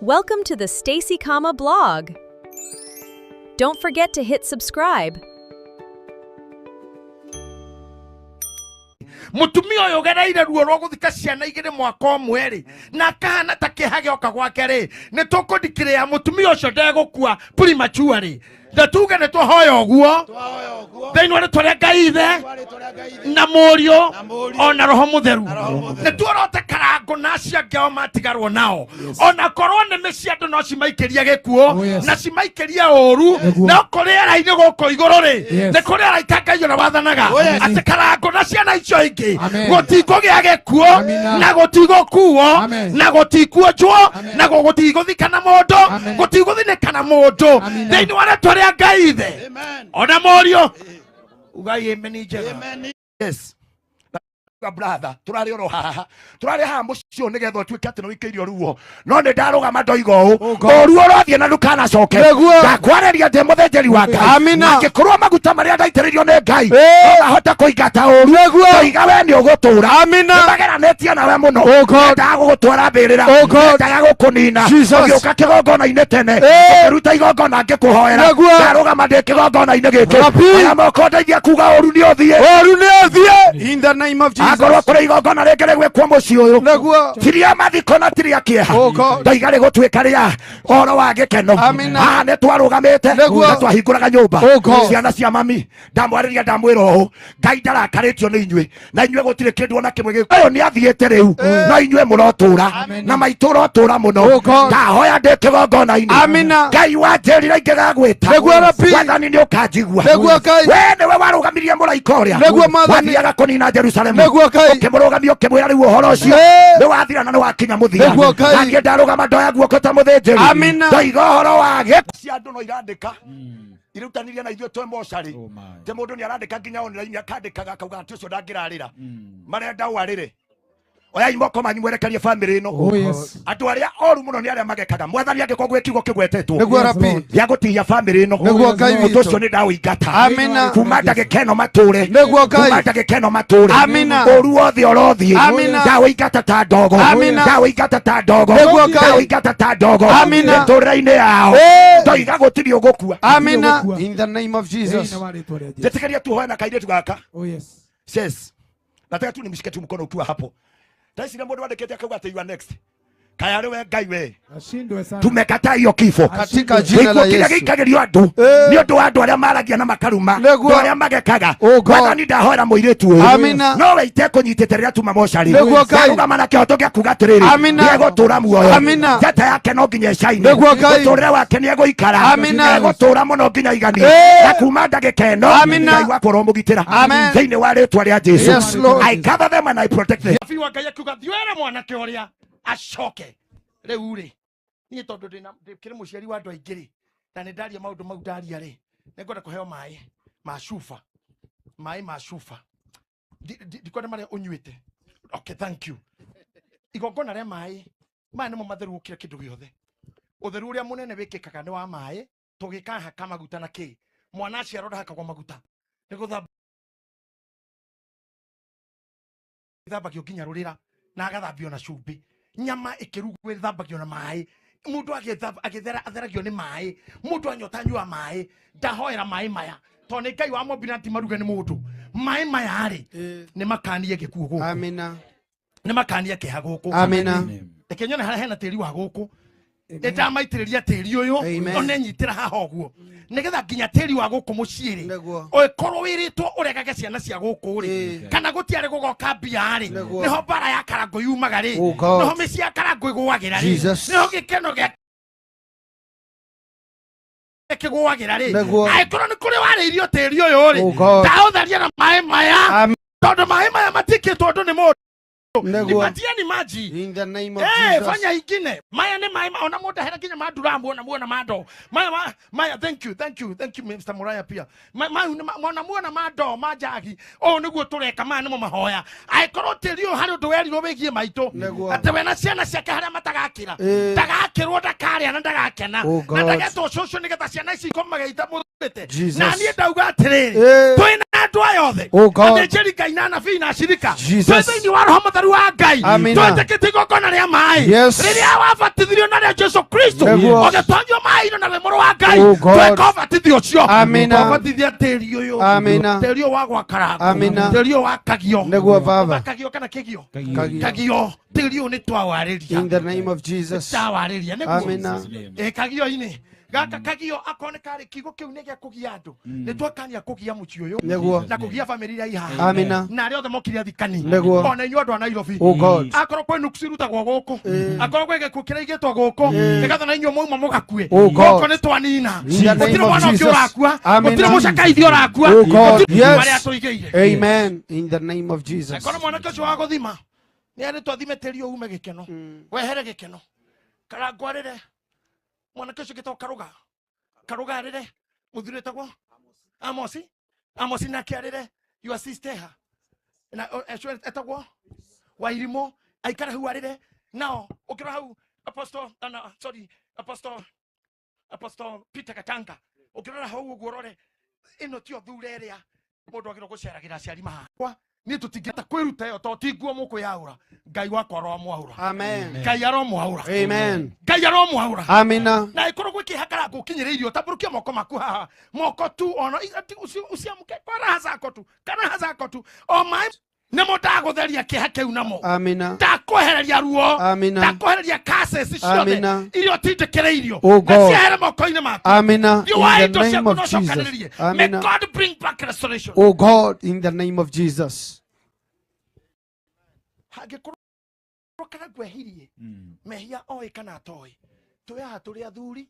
Welcome to the Stacy Kama blog. Don't forget to hit subscribe. Mutumia oyo gereire ruo rwo guthika ciana igire mwaka omwe na kana ta kihage oka gwake ri ni tukundikire mutumia ucio ndegukua prematurely ndatuge ni twahoya oguo thĩinĩ wa rĩtwa rĩa Ngai Ithe na Mũriũ ona Roho Mũtheru nĩ tuorote karango na acio angĩ ao matigarwo nao ona korwo nĩmĩ cia andũ no cimaikĩrie gĩkuũ na cimaikĩrie ũru no kũrĩ ara-inĩ gũkũ igũrũ rĩ nĩ kũrĩ araika Ngai ona wathanaga atĩ karango na ciana icio ingĩ gũtikũgĩa gĩkuũ na gũtigũkuo na gũtikuonjwo na gũtigũthikana mũndũ gũtigũthinĩkana mũndũ thĩinĩ wa rĩtwa rĩa Ngai Ithe ona Mũriũ ugai amen njega. Yes brother turari oro haha turari haha mucio nigetha tuike ati no ikeirio ruo no ni ndarugama ndoiga uu ruo rothie na ndukana coke ndakwareria ndi muthenjeri wa Ngai angikorwo maguta maria ndaitiririo ni Ngai ahota kuingata uru ndoiga we ni ugutura nimageranĩtie nawe muno ndendaga gũgũtwara mbĩrĩra ndendaga gũkũnina ũgĩũka kĩgongona-inĩ tene ũkĩruta igongona ngĩkũhoera ndarugama ndĩ kĩgongona-inĩ gĩkĩ aya moko ndeithia kuga uru nĩ ũthiĩ in the name of Jesus. Agorwo kũrĩ igongona rĩngĩ rĩgwĩkwo mũciĩ ũyũ tiria mathiko na tiria kĩeha ndoiga rĩgũtuĩka rĩa ũhoro wa gĩkeno haha nĩ twarũgamĩte na twahingũraga nyũmba ciana cia mami ndamwarĩria ndamwĩra ũũ Ngai ndarakarĩtio nĩ inyuĩ na inyuĩ gũtirĩ kĩndũ ona kĩmwe ũyũ nĩ athiĩte rĩu no inyuĩ mũrotũra na maitũ ũrotũra mũno ndahoya ndĩ kĩgongona-inĩ Ngai wanjĩrire ingĩgagwĩta wathani nĩ ũkanjigua we nĩwe warũgamirie mũraika ũrĩa wathiaga kũnina Jerusalemu ukimũrũgamia ukimwĩra rĩu ũhoro ũcio nĩ wathira na nĩ wakinya mũthia naniĩ ndarũgama ndoya guoko ta mũthĩnjĩri ndoiga ũhoro wa cia andũ no irandĩka irutanirie na ithuĩ twĩ mocarĩ te mũndũ nĩ arandĩka nginya online akandĩkaga akauga atĩ ũcio ndangĩrarĩra marenda warĩre oya imoko manyu mwerekerie family ĩno andũ arĩa oru mũno nĩ arĩa magekaga mwathani angĩkorwo gwĩ kiugo kĩgwetetwo gĩa gũtiria family ĩno mũndũ ũcio nĩ ndawĩingata kuma ndagĩka ĩno matũre ũru wothe ũrothiĩ ndawĩingata ta ndogo ndawĩingata ta ndogo mĩtũrĩre-inĩ yao ndoiga gũtirĩ ũgũkua in the name of Jesus. Njĩtĩkĩria tuhoe na kairĩtu gaka says nataka tu nimshike tu mkono ukiwa hapo. Taisi na mundu andikete akauga ati you are next. Kaya wewe Ngai we. Ashindwe sana. Tumekataa hiyo kifo. Katika jina la Yesu. Kile gikagerio andu. Ni undu wa andu aria maragia na makaruma. Aria magekaga. Wathani ndahoera muiritu uyu. No we ite kunyitete ria tuma moshari. Sauga mana kihoto gya kuga atiriri. Niego tura muoyo. Jata yake no nginya shaine. Uturire wake niego ikara. Niego tura muno nginya igani. Na kuma ndagika ino. Ngai wako romugitira. Thiini wa ritwa ria Jesu. I cover them and I protect them. Afiwa Ngai akuga thiwera mwanake uria acoke rĩu rĩ niĩ tondũ ndĩkĩrĩ mũciari wa andũ aingĩ rĩ na nĩ ndaria maũndũ mau ndaria rĩ nĩngwenda kũheo maĩ ma cuba ndikwenda marĩa ũnyuĩte. Okay, thank you. Igongona rĩa maĩ maya nĩmo matheru gũkĩra kĩndũ gĩothe. Ũtheru ũrĩa mũnene wĩkĩkaga nĩ wa maĩ tũgĩkahaka maguta na kĩ mwana aciarwo ndahakagwo maguta nĩ gũthambagio nginya rũrĩra na agathambio na cumbĩ. Nyama ikirugwo ithambagio na maĩ mundu agitheragio ni maĩ mundu anyota nyua maĩ ndahoera maĩ maya to ni Ngai wa mobility maruge ni mundu maĩ maya ri ni makanie gĩkuũ gũkũ amina ni makanie kĩha gũkũ amina ekenyone harĩa hena tĩri wa gũkũ ndamaitĩrĩria tĩri ũyũ one nyitĩra haha ũguo nigetha nginya tĩri wa gũkũ mũciĩ rĩ ũkorwo wĩrĩtwo ũregage ciana cia gũkũ rĩ kana gũtiarĩ gũgoka mbia rĩ niho mbara ya karango yumaga rĩ niho mĩciĩ ya karango ĩgũagĩra rĩ niho gĩkeno gĩa kĩgũagĩra rĩ angĩkorwo nĩ kũrĩ warĩirio tĩri ũyũ rĩ ndaũtharia na maĩ maya tondũ maĩ maya matikĩtwo ũndũ nĩ mũndũ nipatieni maji in the name of Jesus. Fanya ingine maya ni maya ona muda hera kinya maduramu ona muona mado maya thank you Mr. Muraya pia mona muona mado majagi niguo tureka maya nimo mahoya aikorwo tirio hari undu werirwo wigie maito ati we na ciana ciake haria matagakira ndagakirwo ndakarĩa na ndagakena na ndagetwo cucu nigetha ciana ici ikomageita muthurite na niĩ ndauga atiriri twina andũ ayothe Oh God. athĩnjĩri Ngai na anabii na acirika Jesus. twĩ thĩinĩ wa roho mũtheru wa Ngai Amina. twĩtĩkĩtie igongona rĩa maĩ Yes. rĩrĩa wabatithirio na rĩa Jesu Kristo Nĩguo. ũgĩtonyio maĩ-inĩ na wĩ mũrũ wa Ngai Oh God. twĩka ũbatithio ũcio Amina. twabatithia tĩri ũyũ Amina. tĩri ũyũ wa gwakarango Amina. tĩri ũyũ wa kagio Nĩguo Baba. kagio kana kĩgio Kagio. kagio tĩri ũyũ nĩ twawarĩria In the name of Jesus. tawarĩria Amina. nĩguo kagio-inĩ gaka kagio akone karĩ kiugo kĩu nĩ gĩa kũgia andũ nĩ twakania kũgia mũciĩ ũyũ Nĩguo. na kũgia bamĩrĩ iria ihaha Amina. na arĩa othe mokire athikani Nĩguo. ona inyuĩ andũ a Nairobi Oh God. akorwo kwĩ nuku cirutagwo gũkũ akorwo kwĩ gĩkuũ kĩraigĩtwo gũkũ nĩgetha na inyuĩ mwauma mũgakue Oh God. gũkũ nĩ twanina In the name gũtirĩ of mwana ũngĩ Jesus. ũrakua Amina. gũtirĩ mũcakaithi ũrakua Oh God. gũtirĩ Yes. marĩa tũigĩire Amen. In the name of Jesus. akorwo mwanake ũcio wa gũthima nĩ arĩ twathime tĩri ũyũ ume gĩkeno wehere gĩkeno karangwarĩre mwanake ũcio gĩtagwo karugarĩre mũthuri wĩtagwo Amosi nake arĩre your sister na etagwo Wairimũ aikare hau arĩre nao ũkĩrora hau Apostle Peter Katanga ũkĩrora hau ũguo ũrore ĩno tio thure ĩrĩa mũndũ agĩrwo gũceragĩra aciari mahakwa niĩ tũtingĩhota kwĩruta ĩyo tondũ ti nguo mũkwĩyaũra Ngai wakwa aromwaũra Amen. Ngai aromwaũra Amen. Ngai aromwaũra Amina. na ikorwo gwĩkĩhakara ngũkinyĩrĩirio tambũrũkia moko maku haha moko tu ona usiamke kana zako tu o maĩ nĩmo ndagũtheria kĩeha kĩu namo Amina. ndakwehereria ruo Amina. ndakwehereria curses ciothe Amina. irio tindĩkĩrĩirio Oh God. na ciahere moko-inĩ maku Amina. you are In the into name of no Jesus. cokanĩrĩrie may Amina. God bring back restoration Oh God, in the name of Jesus. hangĩkorwo kana ngwehirie mehia oĩ kana atoĩ tũĩ haha tũrĩ athuri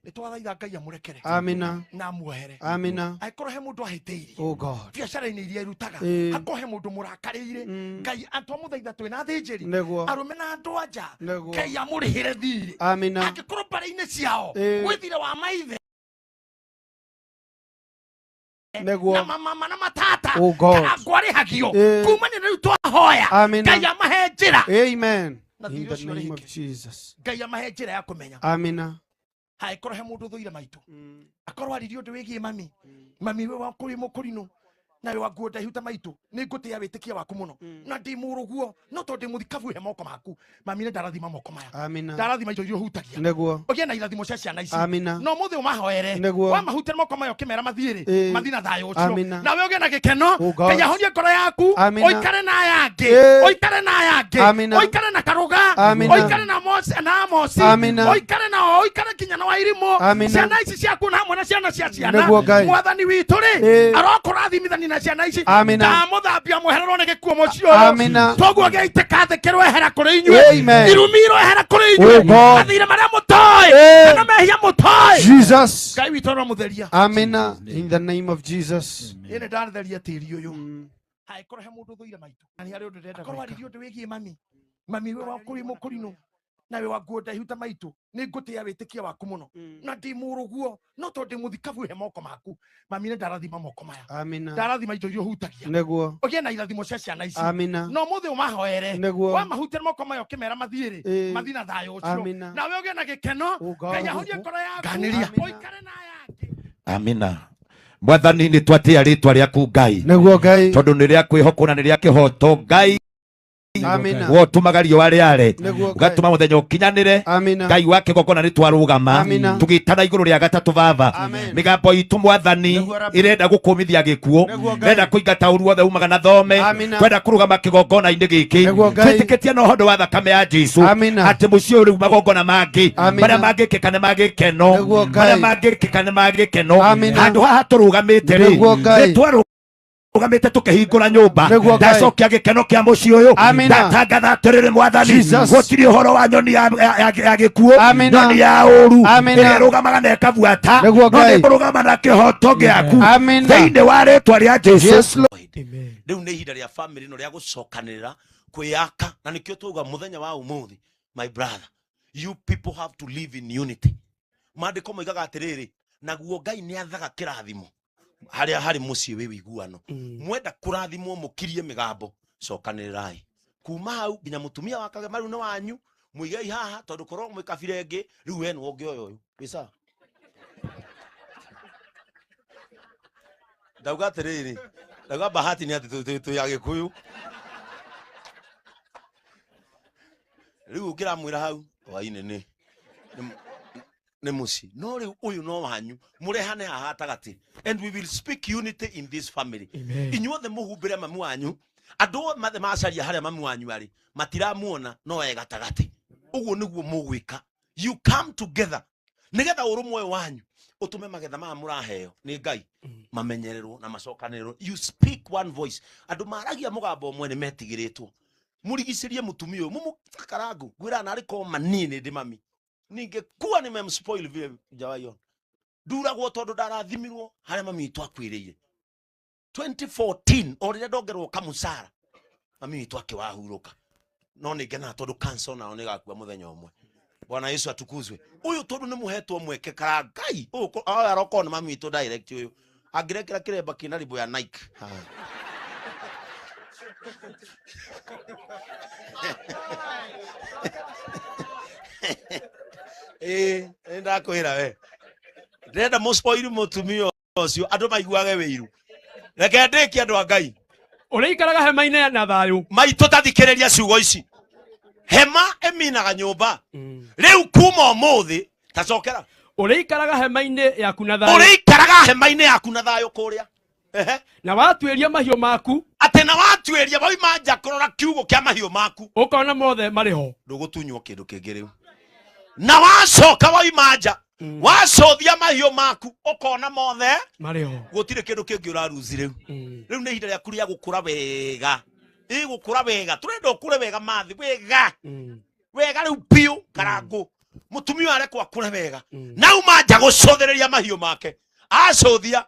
nĩ twathaitha Ngai amũrekere Amina. na muohere Amina. angĩkorwo he mũndũ ahĩtĩirie Oh God. biacara-inĩ iria irutaga Eh. hakorwo he mũndũ mũrakarĩire Ngai atwamũthaitha twĩna thĩnjĩri Nĩguo. arũme na andũ anja Nĩguo. Ngai amũrĩhĩre thirĩ Amina. angĩkorwo mbara-inĩ ciao Eh. gwĩ thirĩ wa maithe Nĩguo. na mama na matata Oh God. kana ngwarĩhagio Eh. kumania na rĩu twahoya Amina. Ngai amahe njĩra Amen. Na In thirĩ the ũcio name of rĩngĩ. Jesus. Ngai amahe njĩra ya kũmenya Amina. hangĩkorwo he mũndũ thũire maitũ akorwo aririe ũndũ wĩgiĩ mami we wa kũrĩ mũkũrinũ nawe wa nguo ndaihu ta maitũ nĩ ngũtĩa wĩtĩkia waku mũno na ndĩ mũrũguo no tondũ ndĩ mũthikabu he moko maku mami nĩ ndarathima moko maya Amina. ndarathima indo iria ũhutagia Nĩguo. ũgĩe na irathimo cia ciana ici Amina. no mũthĩ ũmahoere Nĩguo. wamahutia moko mayo ũkĩmera mathiĩ-rĩ Eh. mathiĩ na thayũ Amina. ũcio nawe ũgĩe na gĩkeno Oh God. Ngai ahonie ngoro yaku Amina. ũikare na aya angĩ Eh. ũikare na aya angĩ Amina. ũikare na Karuga Amina. ũikare na Amosi Amina. ũikare nao ũikare nginya na Wairimũ Amina. ciana ici ciaku na hamwe na ciana cia ciana Nĩguo Ngai. mwathani witũ-rĩ Eh. arokũrathimithania na ciana ici Amina. ndamũthambia mwehererwo nĩ gĩkuũ mũciĩ ũyũ Amina. toguo gĩaitĩka thĩ kĩroehera kũrĩ inyuĩ Amen. irumi iroehera kũrĩ Oh inyuĩ God. mathirĩ marĩa mũtoĩ Eh. kana mehia mũtoĩ Jesus. Ngai witũ aromutheria Amina. In the name of Jesus. ĩ nĩ ndatheria tĩri ũyũ hangĩkorwo he mũndũ thũire maitũ na nĩ harĩ ũndũ ndĩrenda korwo aririe ũndũ wĩgiĩ mami we wa kũrĩ mũkũrinũ nawe wa nguo ndaihu ta maitũ nĩ ngũtĩa wĩtĩkia waku mũno na ndĩ mũrũguo no tondũ ndĩ mũthikabu he moko maku mami nĩ ndarathima moko maya Amina. ndarathima indo iria ũhutagia Nĩguo. ũgĩe na irathimo cia ciana ici Amina. no mũthĩ ũmahoere Nĩguo. wamahutia moko mayo ũkĩmera mathiĩ-rĩ Eh. mathiĩ na thayũ ũcio Amina. nawe ũgĩe na gĩkeno Oh God. Ngai ahonie ngoro yaku Ganĩria. ũikare na aya angĩ Amina. Mwathani nĩ twatĩa rĩtwa rĩaku Ngai Nĩguo Ngai. tondũ nĩ rĩa kwĩhokwo na nĩ rĩa kĩhoto Ngai Amina. wotumaga riũa rĩare Nĩguo Ngai. ũgatũma mũthenya ũkinyanĩre Amina. Ngai wa kĩgongona nĩ twarũgama Amina. tũgĩtana igũrũ rĩa gatatũ baba Amen. mĩgambo itũ mwathani Nĩguo Rabbi. ĩrenda gũkũmithia gĩkuũ Nĩguo Ngai. ĩrenda kũingata ũru wothe umaga na thome Amina. kwenda kũrũgama kĩgongona-inĩ gĩkĩ Nĩguo Ngai. twĩtĩkĩtie na ũhoro wa thakame ya Jesũ Amina. atĩ mũciĩ ũyũ rĩu magongona mangĩ Amina. marĩa mangĩkĩka nĩ magĩkeno Nĩguo Ngai. marĩa mangĩkĩka nĩ magĩkeno Amina. handũ haha tũrũgamĩte Nĩguo rĩ Ngai. tũrũgamĩte tũkĩhingũra nyũmba Nĩguo Ngai. ndacokia gĩkeno kĩa mũciĩ ũyũ Amina. ndatangatha atĩrĩrĩ mwathani Jesus. gũtirĩ ũhoro wa nyoni ya gĩkuũ Amina. nyoni ya ũru Amina. ĩrĩa ĩrũgamaga na ĩkabuata Nĩguo no Ngai. nĩkũrũgama na kĩhoto gĩaku Amina. thĩinĩ wa rĩtwa rĩa Jesũ Yes, Lord. Riu nĩ ihinda rĩa family no rĩa gũcokanĩrĩra kwĩyaka na nĩkĩo tuga mũthenya wa ũmũthĩ my brother you people have to live in unity maandĩko moigaga atĩrĩrĩ naguo Ngai nĩ athaga kĩrathimo harĩa harĩ mũciĩ wĩ wĩiguano mwenda kũrathimwo mũkirie mĩgambo cokanĩrĩrai kuma hau nginya mũtumia wa kagema rĩu nĩ wanyu mũigei haha tondũ korwo mwĩ kabira ĩngĩ rĩu we nĩwe ũngĩ ũyũ wĩca ndauga atĩrĩrĩ Daga bahati ni ati tu ya Gikuyu. Riu kira mwira hau waine ne musi no riu uyu no wanyu murehane haha tagati, and we will speak unity in this family. Inyuothe muhumbire mamu wanyu andu mathe macaria haria mamu wanyu ari matiramuona no wega tagati. Uguo niguo mugwika. You come together nigetha urumwe wanyu utume magetha ma muraheo ni Ngai mamenyererwo na macokanirwo. You speak one voice. Andu maragia mugambo umwe ni metigiritwo. Murigicirie mutumia uyu mumukaragu gwira na ariko manini ndi mami ninge kuwa ni mem spoil vile jawayo nduragwo tondu ndarathimirwo haria mami itu akwiriye 2014 orire ndongerwo kamusara mami itu akiwahuruka no ningena tondu cancer na one gakua muthenya umwe. Bwana Yesu atukuzwe. Uyu tondu ni muhetwo mweke karangai uko aroko na mami itu direct uyu angirekera kiremba kina ribo ya Nike. Enda kwira we ndenda muspoiru mutumio ucio andu maiguage wiru reke ndiki andu a Ngai Uriikaraga hema-inĩ na thayu maitu tathikiriria ciugo ici. Hema eminaga nyumba riu kuma umuthi tacokera uriikaraga hema-inĩ yaku na thayu uriikaraga hema-inĩ yaku na thayu kuria na watuĩria mahiũ maku ate na watuĩria boima nja kurora kiugo kia mahiũ maku ukona mothe marĩ ho ndugutunywo kindu kingi riu na wacoka boima nja wacothia mahiũ maku ukona mothe marĩ ho gutire kindu kingi uraruzi riu riu ni ihinda riaku ria gukura wega igukura wega turenda ukure wega mathi wega wega riu piu karangu mutumia arekwo akure wega nauma nja gucothereria mahiũ make acothia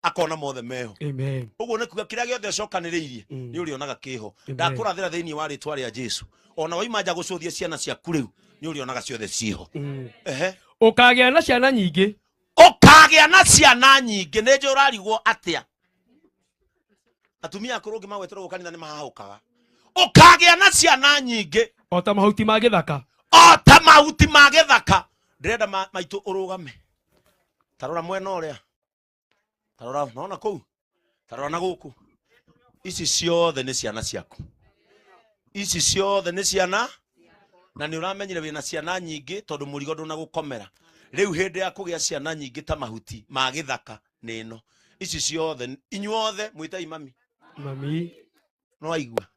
akona mothe meho. Amen. Uguo ni kuga kiria giothe acokaniriirie ni urionaga kiho ndakurathira thiini wa ritwa ria Jesu ona waima nja gucuthia ciana ciaku riu ni urionaga ciothe ciho. Ukagĩa na ciana nyingĩ ukagĩa na ciana nyingĩ ni nje urarigwo atia atumia akuru ngimagweterwo gukanitha ni mahahukaga ukagĩa na ciana nyingĩ o ta mahuti ma gĩthaka ndirenda maitu urugame tarora mwena uria tarora naona kuu tarora na guku ici ciothe ni ciana ciaku ici ciothe ni ciana na ni uramenyire wina ciana nyingi tondu murigo nduna gukomera riu hindi ya kugia ciana nyingi ta mahuti ma githaka nino ici ciothe inyuothe mwita imami mami no aigua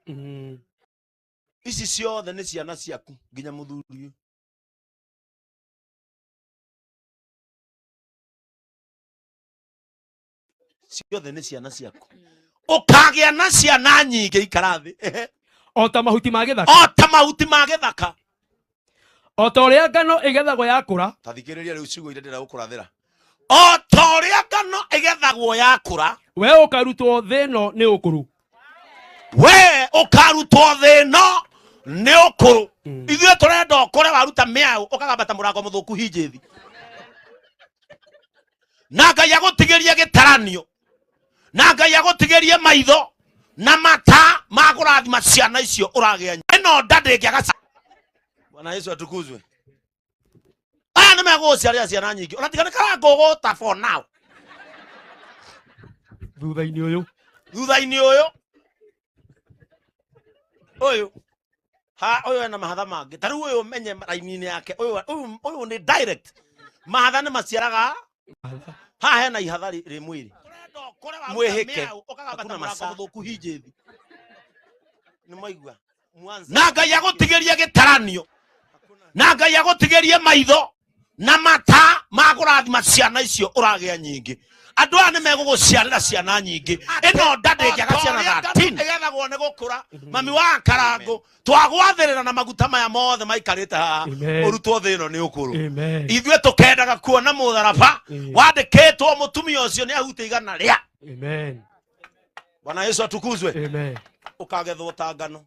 ici ciothe ni ciana ciaku nginya muthuri ciothe ni ciana ciaku ukagĩa na ciana nyingi ikarathi o ta mahuti ma gĩthaka o ta ũrĩa ngano ĩgethagwo yakũra tathikĩrĩria rĩu ciugo irĩa ndĩragũkũrathĩra o ta ũrĩa ngano ĩgethagwo yakũra we ũkarutwo thĩ ĩno nĩ ũkũrũ ithuĩ tũrenda ũkũre waruta mĩaũ ũkagambata mũrango mũthũku hinjĩthi na Ngai agũtigĩrie gĩtaranio na Ngai agũtigĩrie maitho na mata ma kũrathima ciana icio ũragĩa ĩno nda ndĩngĩaga. Bwana Yesu atukuzwe. Aya nĩ megũciarĩra ciana nyingĩ ona tiga nĩ karango gũta for now thutha-inĩ ũyũ ha ũyũ ena mahatha mangĩ ta rĩu ũyũ menye raini-inĩ yake ũyũ nĩ direct mahatha nĩ maciaraga haha hena ihatha rĩ mwĩrĩ mwĩhĩke hakuna masaa hinjĩthi nĩ mwaigua na Ngai agũtigĩrie gĩtaranio na Ngai agũtigĩrie maitho na mata ma kũrathima ciana icio ũragĩa nyingĩ. Andũ aya nĩ megũgũciarĩra ciana nyingĩ ĩno nda ndĩngĩaga ciana 13 ĩgethagwo nĩ gũkũra mami wa karango twagwathĩrĩra na maguta maya mothe maikarĩte haha ũrutwo thĩ ĩno nĩ ũkũrũ ithuĩ tũkendaga kuona mũtharaba wandĩkĩtwo mũtumia ũcio nĩ ahutia igana rĩa. Bwana Yesu atukuzwe. Ũkagethwo ta ngano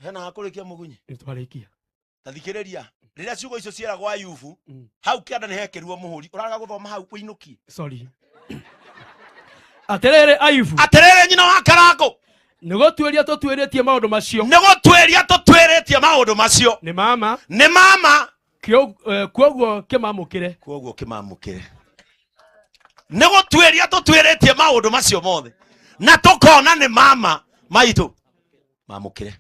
hena hakũrĩkia mũgunyi nĩtwarĩkia tathikĩrĩria rĩrĩa ciugo icio ciaragwo Ayubu hau kĩanda nĩ hekerirwo mũhũri ũraga gũthoma hau ũinũki atĩrĩrĩ Ayubu atĩrĩrĩ nyina wa karango nĩgũtuĩria tũtuĩrĩtie maũndũ macio nĩ mama kwoguo kĩmamũkĩre nĩgũtuĩria tũtuĩrĩtie maũndũ macio mothe na tukona ni mama maitu mamukire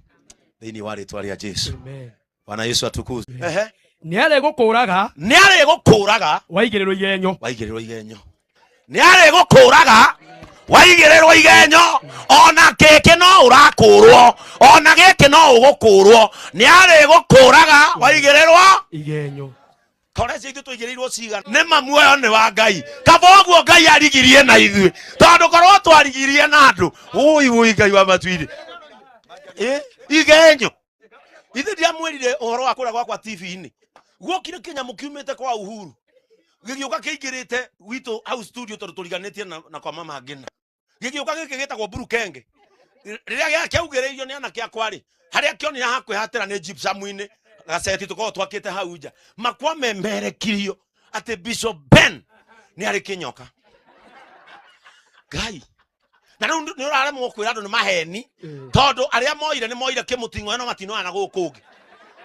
thini wa ritwa ria Jesu. Amen. Bwana Yesu atukuzwe. Nĩ arĩ gũkũraga waigĩrĩrwo igenyo. Nĩ arĩ gũkũraga waigĩrĩrwo igenyo. Ona keke no ũrakũrwo, ona gĩkĩ no ũgũkũrwo. Nĩ arĩ gũkũraga waigĩrĩrwo igenyo. Kore ciitũ tũigĩrĩirwo cigana nĩ mamuoyo nĩ wa Ngai. Kaba ũguo Ngai arigirie na ithuĩ, tondũ korwo twarigirie na andũ ũi Ngai wa matuire igenyo. Ithe ndiamwĩrire ũhoro wa kũrĩa gwakwa TV-inĩ gũkire kĩnyamũ kiumĩte kwa Uhuru gĩgĩũka kĩingĩrĩte gwitũ au studio tondũ tũriganĩtie na kwa mama Ngina. Gĩgĩũka gĩkĩ gĩtagwo Burukenge. Rĩrĩa gĩaugĩrĩirio nĩ anake akwarĩ harĩa kĩonire hakuhĩ hatĩra nĩ gypsum-inĩ gaceti tũkorwo twakĩte hau nja makwa memerekirio atĩ Bishop Ben nĩ arĩ kĩnyoka. Ngai na rĩu nĩ ũraremwo kwĩra andũ nĩ maheni tondũ arĩa moire nĩ moire kĩmũting'o no matinoya na gũkũ kũngĩ.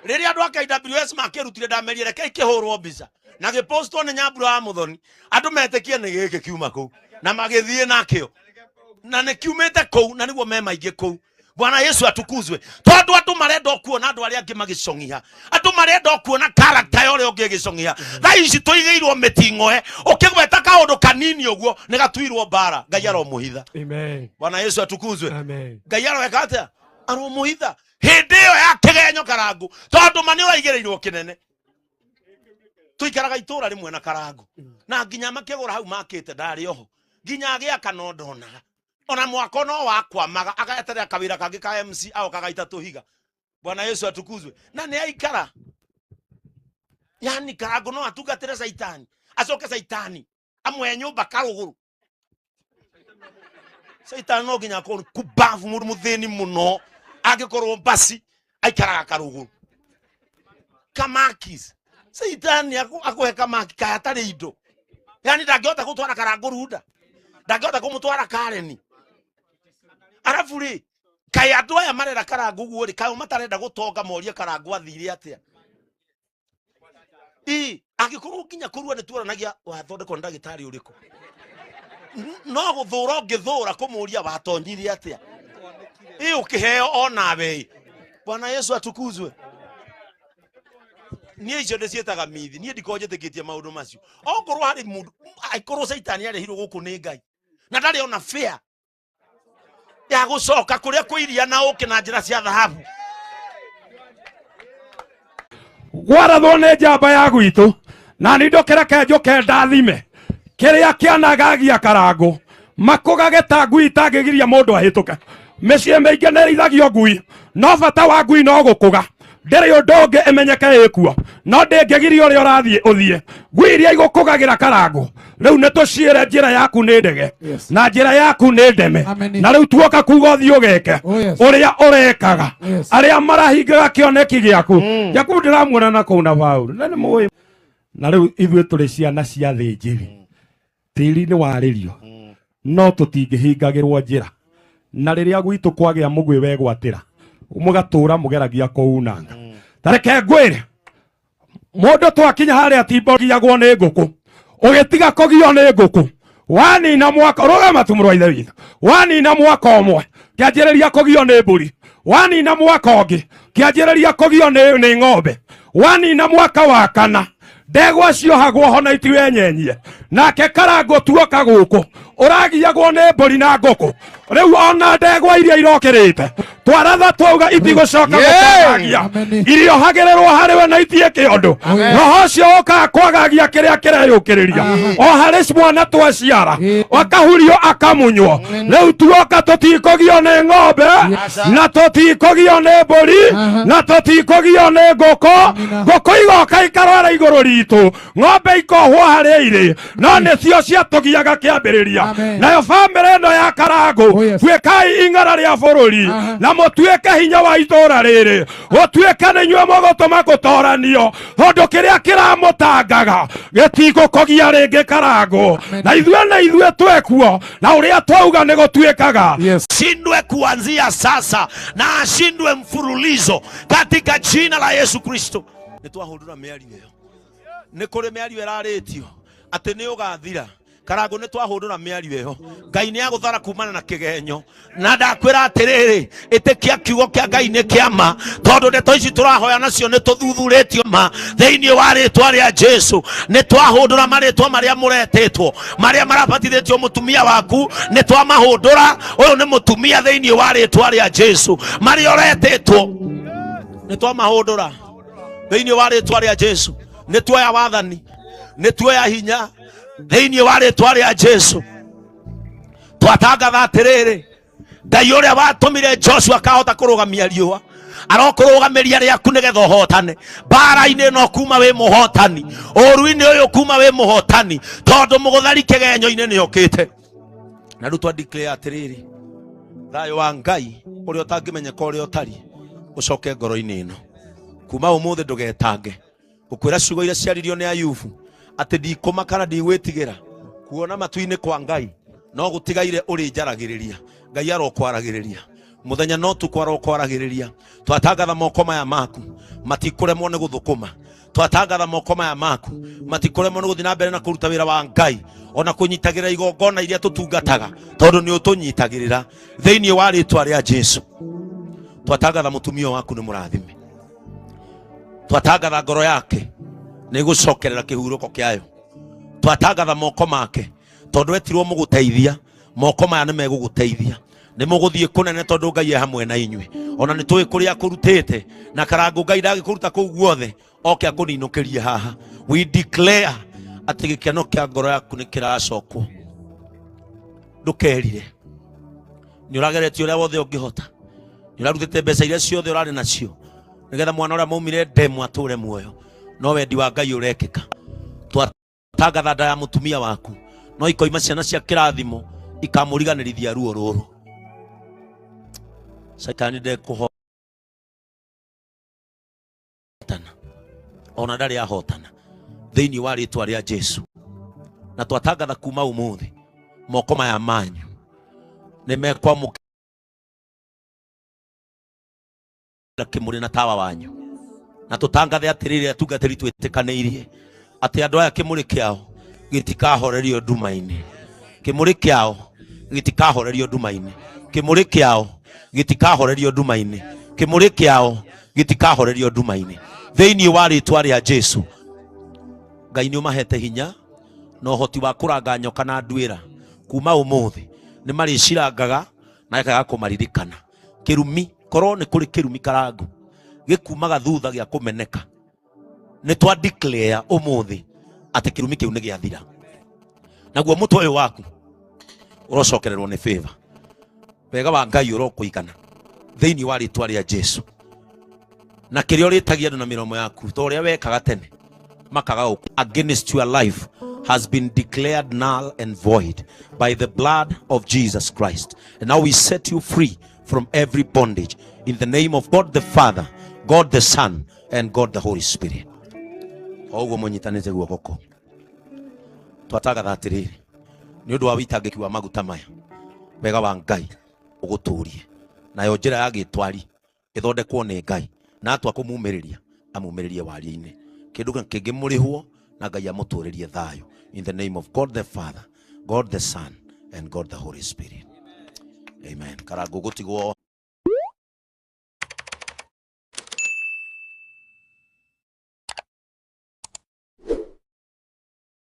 Rĩrĩa andũ a KWS makĩrutire ndamerire reke ikĩhũrwo mbica na gĩpostwo nĩ Nyambura wa Muthoni andũ metĩkie nĩ gĩkĩ kiuma kũu na magĩthiĩ nakĩo na nĩ kiumĩte kũu na nĩguo me maingĩ kũu. Bwana Yesu atukuzwe. Tondũ andũ marenda kuona andũ arĩa angĩ magĩcong'ia, andũ marenda kuona character yore ũngĩ gĩcong'ia. Thaa ici tũigĩirwo mĩting'oe ũkĩgweta kaũndũ kanini ũguo nĩ gatuirwo bara. Ngai aromũhitha. Amen. Bwana Yesu atukuzwe. Amen. Ngai aroweka atĩa aromũhitha hĩndĩ ĩyo ya kĩgenyo karangu tondũ mani ũraigĩrĩirwo kĩnene. Tuikaraga itũra rĩmwe na karangu na nginya makĩgũra hau makĩte ndarĩ oho nginya agĩaka no ndonaga ona mwako no wakwamaga agaeterera kawĩra kangĩ ka MC au kagaita tũhiga. Bwana Yesu atukuzwe. Na nĩ aikara yani karangu no atungatĩre Saitani acoke Saitani amwe nyũmba karũgũrũ. Saitani no nginya akorwo kubavu mũthĩni mũno angĩkorwo basi aikaraga karũgũrũ. Kamakis Saitani akũhe kamaki kaya tarĩ indo yani ndangĩhota gũtwara karangu runda, ndangĩhota kũmũtwara Kareni. Arabu rĩ kaĩ andũ aya marera karangu guo rĩ kaĩ matarenda gũtonga morie karangu athire atĩa. Angĩkorwo nginya kũrua nĩ tuoranagia wathondekwo nĩ ndagĩtarĩ ũrĩkũ no gũthũra ũngĩthũra kũmũria watonyire atĩa ũkĩheo onawe. Bwana Yesu atukuzwe. Niĩ icio ndĩciĩtaga mithi, niĩ ndikorwo njĩtĩkĩtie maũndũ macio. Okorwo harĩ mũndũ aikorwo Saitani arehirwo gũkũ nĩ Ngai na ndarĩ ona fair ya gũcoka kũrĩa kwĩiria na ũkĩ na njĩra cia thahabu. Gwarathwo nĩ njamba ya gwitũ na nĩ ndokĩreke njũke ndathime kĩrĩa kĩanagagia karangu makũgage ta ngui itangĩgiria mũndũ ahĩtũke. Mĩciĩ mĩingĩ nĩ ĩrĩithagio ngui no bata wa ngui no gũkũga. Ndĩrĩ ũndũ ũngĩ ĩmenyeke ĩkuo no ndĩngĩgiria ũrĩa ũrathiĩ ũthiĩ. Ngui iria igũkũgagĩra karangu rĩu nĩ tũciĩre njĩra yaku nĩ ndege na njĩra yaku nĩ ndeme na rĩu tuoka kuga ũthiĩ ũgeke ũrĩa ũrekaga arĩa marahingaga kĩoneki gĩaku gĩaku ndĩramuona na kũu na Paũlũ na nĩ mũĩ. Na rĩu ithuĩ tũrĩ ciana cia thĩnjĩri tĩri-inĩ warĩrio no tũtingĩhingagĩrwo njĩra na rĩrĩa gwitũ kwagĩa mũgwĩ wegwatĩra mũgatũra mũgeragia kũunanga. Tareke ngwĩre mũndũ twakinya harĩa timbogiagwo nĩ ngũkũ ũgĩtiga kũgio nĩ ngũkũ wanina mwaka rũgama tu mũrũ wa ithe witũ wanina mwaka ũmwe kĩanjĩrĩria kũgio nĩ mbũri wanina mwaka ũngĩ kĩanjĩrĩria kũgio nĩ ng'ombe wanina mwaka wa kana ndegwa ciohagwo hona itiwe nyenyie nake karangu tuoka gũkũ ũragiagwo nĩ mbũri na ngũkũ. Rĩu ona ndegwa iria irokĩrĩte twaratha twauga itigũcoka gũkagagia iriohagĩrĩrwo harĩwe na itie kĩondo roho ũcio ũkaga kwagagia kĩrĩa kĩreyũkĩrĩria o harĩ mwana twaciara akahurio akamunywo. Rĩu tuoka tũtikũgio nĩ ng'ombe na tũtikũgio nĩ mbũri na tũtikũgio nĩ ngũkũ. Ngũkũ igoka ikarwara igũrũ ritũ ng'ombe ikohwo harĩa irĩ no nĩcio ciatũgiaga kĩambĩrĩria. Nayo bamĩrĩ ĩno ya karangu tuĩkai ing'ara rĩa bũrũri na mũtuĩke hinya wa itũra rĩrĩ gũtuĩka nĩ inyuĩ mũgũtũma gũtoranio tondũ kĩrĩa kĩramũtangaga gĩtigũkũgia rĩngĩ karangu na ithuĩ twekuo na ũrĩa twauga nĩ gũtuĩkaga. Shindwe kuanzia sasa na ashindwe mfululizo katika jina la Yesu Kristo. Nĩ twahũndũra mĩario ĩyo nĩ kũrĩ mĩario ĩrarĩtio atĩ nĩ ũgathira Karangu nĩ twahũndũra mĩario ĩyo. Ngai nĩ agũthara kumana na kĩgenyo. Na ndakwĩra atĩrĩrĩ, ĩtĩkia kiugo kĩa Ngai nĩ kĩama, tondũ ndeto ici tũrahoya nacio nĩ tũthuthurĩtio ma thĩinĩ wa rĩĩtwa rĩa Jesu. Nĩ twahũndũra marĩĩtwa marĩa mũretĩtwo, marĩa marabatithĩtio mũtumia waku, nĩ twamahũndũra. Ũyũ nĩ mũtumia thĩinĩ wa rĩĩtwa rĩa Jesu. Marĩa ũretĩtwo nĩ twamahũndũra thĩinĩ wa rĩĩtwa rĩa Jesu. Nĩ tuoya wathani, nĩ tuoya hinya thĩinĩ wa rĩĩtwa rĩa Jesu. Twatangatha atĩrĩrĩ, Ngai ũrĩa watũmire Joshua akahota kũrũgamia riũa, arokũrũgamĩria rĩaku nĩgetha ũhotane. Mbara-inĩ ĩno kuma wĩ mũhotani, ũru-inĩ ũyũ kuma wĩ mũhotani, tondũ mũgũthari kĩgenyo-inĩ nĩ okĩte. Na rĩu twa declare atĩrĩrĩ, thayũ wa Ngai ũrĩa ũtangĩmenyeka ũrĩa ũtariĩ ũcoke ngoro-inĩ ĩno. Kuma ũmũthĩ ndũgetange. Ũkwĩra ciugo iria ciaririo nĩ Ayubu atĩ ndikũmakana ndigwĩtigĩra kuona matu-inĩ kwa Ngai no gũtigaire ũrĩ njaragĩrĩria. Ngai arokwaragĩrĩria mũthenya no tu kwarokwaragĩrĩria. Twatangatha moko maya maku matikũremwo nĩ gũthũkũma. Twatangatha moko maya maku matikũremwo nĩ gũthiĩ na mbere na kũruta wĩra wa Ngai, ona kũnyitagĩrĩra igongona iria tũtungataga, tondũ nĩ ũtũnyitagĩrĩra thĩinĩ wa rĩĩtwa rĩa Jesu. Twatangatha mũtumia waku nĩ mũrathime. Twatangatha ngoro yake nĩ gũcokerera kĩhurũko kĩayo. Twatangatha moko make tondũ wetirwo mũgũteithia, moko maya nĩ megũgũteithia. Nĩ mũgũthiĩ kũnene tondũ Ngai e hamwe na inyuĩ. Ona nĩ tũĩ kũrĩa akũrutĩte, na Karangu Ngai ndagĩkũruta kũu guothe oke akũninũkĩrie haha. We declare atĩ gĩkeno kĩa ngoro yaku nĩ kĩracokwo. Ndũkerire, nĩ ũrageretie ũrĩa wothe ũngĩhota, nĩ ũrarutĩte mbeca iria ciothe ũrarĩ nacio nĩgetha mwana ũrĩa maumire ndemu atũre muoyo, no wendi wa Ngai ũrekĩka. Twatangatha nda ya mũtumia waku no ikoima ciana cia kĩrathimo ikamũriganĩrithia ruo rũrũ. Saitani ndekũhotana, ona ndarĩ ahotana thĩinĩ wa rĩĩtwa rĩa Jesu. Na twatangatha kuma ũmũthĩ moko maya manyu nĩ mekwamũkĩra kĩmũrĩ na tawa wanyu. Na tũtangathe atĩrĩrĩ atungatĩri twĩtĩkanĩirie atĩ andũ aya kĩmũrĩ kĩao gĩtikahorerio nduma-inĩ. Kĩmũrĩ kĩao gĩtikahorerio nduma-inĩ. Kĩmũrĩ kĩao gĩtikahorerio nduma-inĩ. Kĩmũrĩ kĩao gĩtikahorerio nduma-inĩ thĩinĩ wa rĩĩtwa rĩa Jesu. Ngai nĩ ũmahete hinya na ũhoti wa kũranga nyoka na nduĩra. Kuma ũmũthĩ nĩ marĩcirangaga na ekaga kũmaririkana. Kĩrumi, korwo nĩ kũrĩ kĩrumi Karangu gĩkumaga thutha gĩa kũmeneka, nĩ twa declare ũmũthĩ atĩ kĩrumi kĩu nĩ gĩathira. Naguo mũtwe ũyũ waku ũrocokererwo nĩ favor. Wega wa Ngai ũrokũigana thĩinĩ wa rĩĩtwa rĩa Jesu. Na kĩrĩa ũrĩtagia andũ na mĩromo yaku ta ũrĩa wekaga tene makaga against your life has been declared null and void by the blood of Jesus Christ. And now we set you free from every bondage in the name of God the Father, God the Son, and God the Holy Spirit. Oguo mũnyitanĩte guoko kũ. Twatangatha atĩrĩrĩ, nĩ ũndũ wa wĩitangĩki wa maguta maya, wega wa Ngai ũgũtũũrie, nayo njĩra ya gĩtwari ĩthondekwo nĩ Ngai, na atwa kũmumĩrĩria amumĩrĩrie waria-inĩ. Kĩndũ kĩngĩ mũrĩhwo na Ngai amũtũũrĩrie thayũ. In the name of God the Father, God the Son, and God the Holy Spirit. Amen. Karangu gũtigwo